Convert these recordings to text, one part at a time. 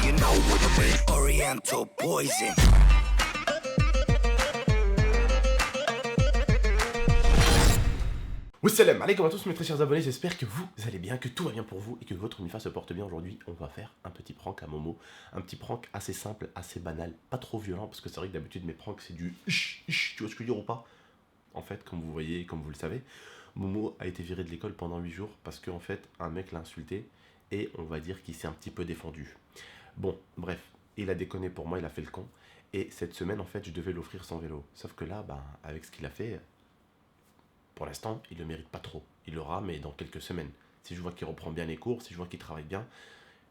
you know what I mean. Oriental poison. Wassalam alaikum à tous mes très chers abonnés, j'espère que vous allez bien, que tout va bien pour vous et que votre Mifa se porte bien. Aujourd'hui on va faire un petit prank à Momo, un petit prank assez simple, assez banal, pas trop violent parce que c'est vrai que d'habitude mes pranks c'est du tu vois ce que je veux dire ou pas. En fait comme vous voyez, comme vous le savez, Momo a été viré de l'école pendant 8 jours parce qu'en fait un mec l'a insulté et on va dire qu'il s'est un petit peu défendu. Bon bref, il a déconné pour moi, il a fait le con et cette semaine en fait je devais l'offrir son vélo. Sauf que là, avec ce qu'il a fait... Pour l'instant, il ne le mérite pas trop. Il l'aura, mais dans quelques semaines. Si je vois qu'il reprend bien les cours, si je vois qu'il travaille bien,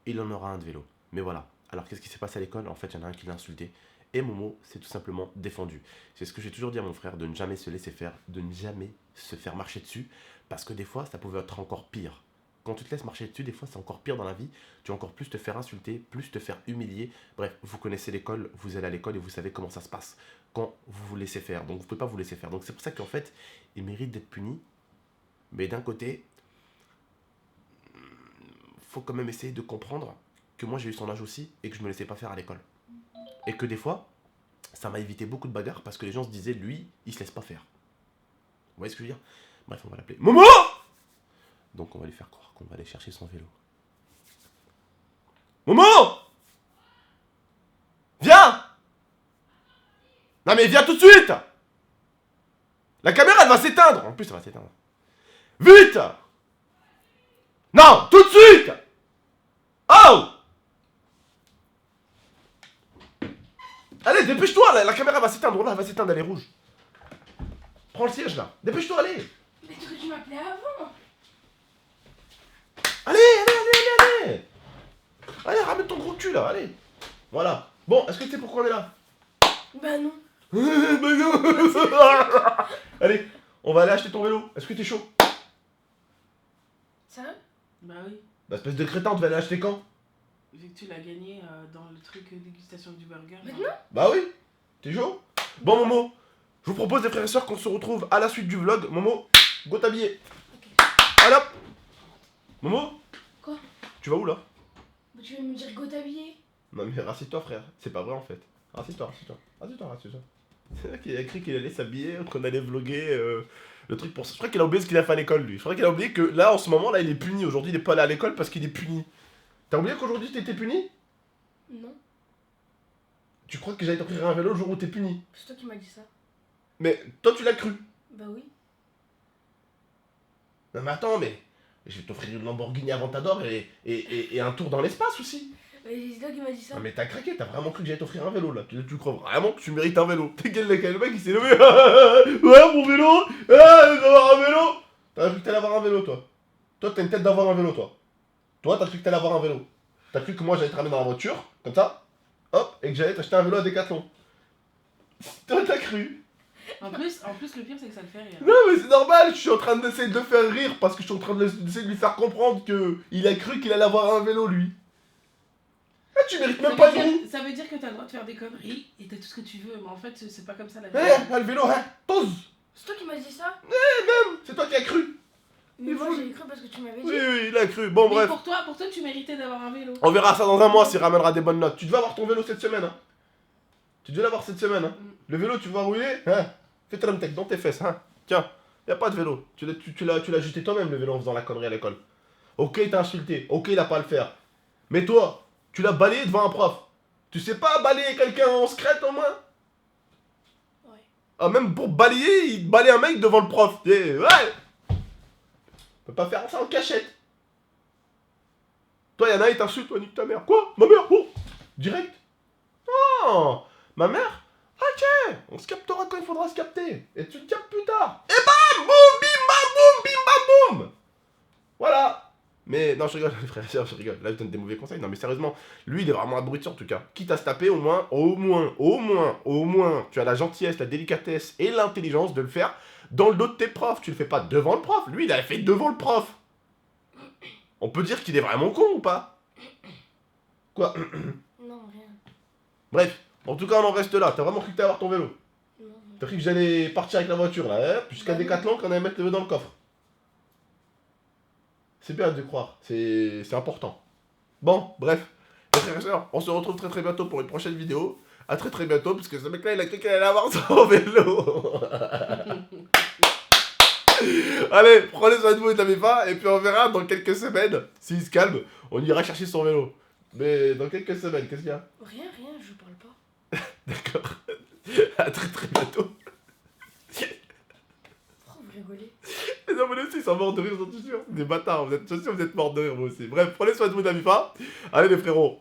il en aura un de vélo. Mais voilà. Alors, qu'est-ce qui s'est passé à l'école? En fait, il y en a un qui l'a insulté. Et Momo s'est tout simplement défendu. C'est ce que j'ai toujours dit à mon frère, de ne jamais se laisser faire, de ne jamais se faire marcher dessus. Parce que des fois, ça pouvait être encore pire. Quand tu te laisses marcher dessus, des fois, c'est encore pire dans la vie. Tu vas encore plus te faire insulter, plus te faire humilier. Bref, vous connaissez l'école, vous allez à l'école et vous savez comment ça se passe quand vous vous laissez faire. Donc, vous ne pouvez pas vous laisser faire. Donc, c'est pour ça qu'en fait, il mérite d'être puni. Mais d'un côté, faut quand même essayer de comprendre que moi, j'ai eu son âge aussi et que je me laissais pas faire à l'école. Et que des fois, ça m'a évité beaucoup de bagarres parce que les gens se disaient, lui, il se laisse pas faire. Vous voyez ce que je veux dire? Bref, on va l'appeler Momo! Donc on va lui faire croire qu'on va aller chercher son vélo. Momo! Viens! Non mais viens tout de suite! La caméra elle va s'éteindre! En plus elle va s'éteindre. Vite! Non! Tout de suite! Oh! Allez, dépêche-toi, la caméra va s'éteindre, là, elle va s'éteindre, elle est rouge. Prends le siège là. Dépêche-toi, allez! Mais tu aurais dû m'appeler avant. Allez, allez, allez, allez, allez! Allez, ramène ton gros cul là, allez! Voilà. Bon, est-ce que tu sais pourquoi on est là? Bah non. Allez, on va aller acheter ton vélo. Est-ce que t'es chaud? Sérieux? Bah oui. Bah, espèce de crétin, on devait aller acheter quand? Vu que tu l'as gagné dans le truc dégustation du burger. Maintenant? Bah oui. T'es chaud? Bon, Momo, je vous propose, les frères et sœurs, qu'on se retrouve à la suite du vlog. Momo, go t'habiller. Ok. Allez hop. Momo, Quoi? tu vas où là? Bah tu viens de me dire go t'habiller. Non mais rassieds-toi, frère. C'est pas vrai en fait. Rassieds-toi, rassieds-toi. Rassieds-toi, rassieds-toi. C'est vrai qu'il a écrit qu'il allait s'habiller, qu'on allait vlogger le truc pour ça. Je crois qu'il a oublié ce qu'il a fait à l'école, lui. Je crois qu'il a oublié que là, en ce moment, là, il est puni. Aujourd'hui, il est pas allé à l'école parce qu'il est puni. T'as oublié qu'aujourd'hui, t'étais puni? Non. Tu crois que j'allais t'offrir un vélo le jour où t'es puni? C'est toi qui m'as dit ça. Mais toi, tu l'as cru. Bah oui. Non mais attends, mais je vais t'offrir une Lamborghini Aventador et un tour dans l'espace aussi. Mais c'est toi qui m'as dit ça. Non mais t'as craqué, t'as vraiment cru que j'allais t'offrir un vélo là. Tu crois vraiment que tu mérites un vélo? T'es quel le mec il s'est levé. Ouais mon vélo. Je vais avoir un vélo. T'as cru que t'allais avoir un vélo toi? Toi t'as une tête d'avoir un vélo toi. Toi t'as cru que t'allais avoir un vélo. T'as cru que moi j'allais te ramener dans la voiture, comme ça, hop, et que j'allais t'acheter un vélo à Decathlon. Toi t'as cru. En plus, le pire c'est que ça le fait rire. Non mais c'est normal, je suis en train d'essayer de le faire rire parce que je suis en train d'essayer de lui faire comprendre que il a cru qu'il allait avoir un vélo lui. Ah, tu mérites même pas de roue. Ça veut dire que t'as le droit de faire des conneries et t'as tout ce que tu veux, mais en fait c'est pas comme ça la vie. Le vélo, pose. C'est toi qui m'as dit ça. C'est toi qui as cru. Mais moi j'ai cru parce que tu m'avais dit. Oui, il a cru. Bon, Mais bref. pour toi tu méritais d'avoir un vélo. On verra ça dans un mois s'il ramènera des bonnes notes. Tu devais avoir ton vélo cette semaine. Hein. Tu devais l'avoir cette semaine. Hein. Le vélo, tu vas rouler. Hein. Fais ta tech dans tes fesses. Hein. Tiens, y a pas de vélo. Tu l'as jeté toi-même le vélo en faisant la connerie à l'école. Ok, il t'a insulté. Ok, il a pas à le faire. Mais toi, tu l'as balayé devant un prof. Tu sais pas balayer quelqu'un en secrète au moins? Ouais. Ah, même pour balayer, il balaye un mec devant le prof. Ouais. On peut pas faire ça en cachette. Toi, y'en a, il t'insulte, toi, nique ta mère. Quoi? Ma mère? Oh! Direct? Oh! Ma mère? Ok! On se captera quand il faudra se capter. Et tu te captes plus tard. Et bam! Boum! Bim! Bam! Boum! Bim! Bam! Boum! Voilà! Mais non, je rigole, les frères et sœurs, je rigole. Là, je donne des mauvais conseils. Non, mais sérieusement, lui, il est vraiment abruti en tout cas. Quitte à se taper, au moins, tu as la gentillesse, la délicatesse et l'intelligence de le faire dans le dos de tes profs. Tu le fais pas devant le prof. Lui, il a fait devant le prof. On peut dire qu'il est vraiment con ou pas? Quoi? Non, rien. Bref, en tout cas, on en reste là. T'as vraiment cru que t'allais avoir ton vélo? Non. T'as cru que j'allais partir avec la voiture là, jusqu'à Decathlon, qu'on allait mettre le vélo dans le coffre? C'est bien de croire, c'est important. Bon, bref. Et frères et sœurs, on se retrouve très bientôt pour une prochaine vidéo. À très bientôt, parce que ce mec là il a cru qu'il allait avoir son vélo. Allez, prenez soin de vous et t'avez pas, et puis on verra dans quelques semaines, s'il se calme, on ira chercher son vélo. Mais dans quelques semaines, qu'est-ce qu'il y a? Rien, je parle pas. D'accord. À très bientôt. Pourquoi vous rigolez? Les abonnés aussi, ils sont morts de rire, j'en suis sûr. Des bâtards, vous êtes sûr, vous êtes morts de rire, vous aussi. Bref, prenez soin de vous, n'avez pas. Allez les frérots.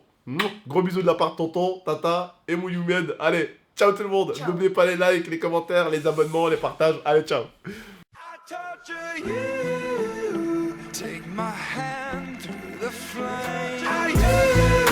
Gros bisous de la part de tonton, tata et Mouyoumed. Allez, ciao tout le monde. Ciao. N'oubliez pas les likes, les commentaires, les abonnements, les partages. Allez, ciao. I torture you. Take my hand through the flame.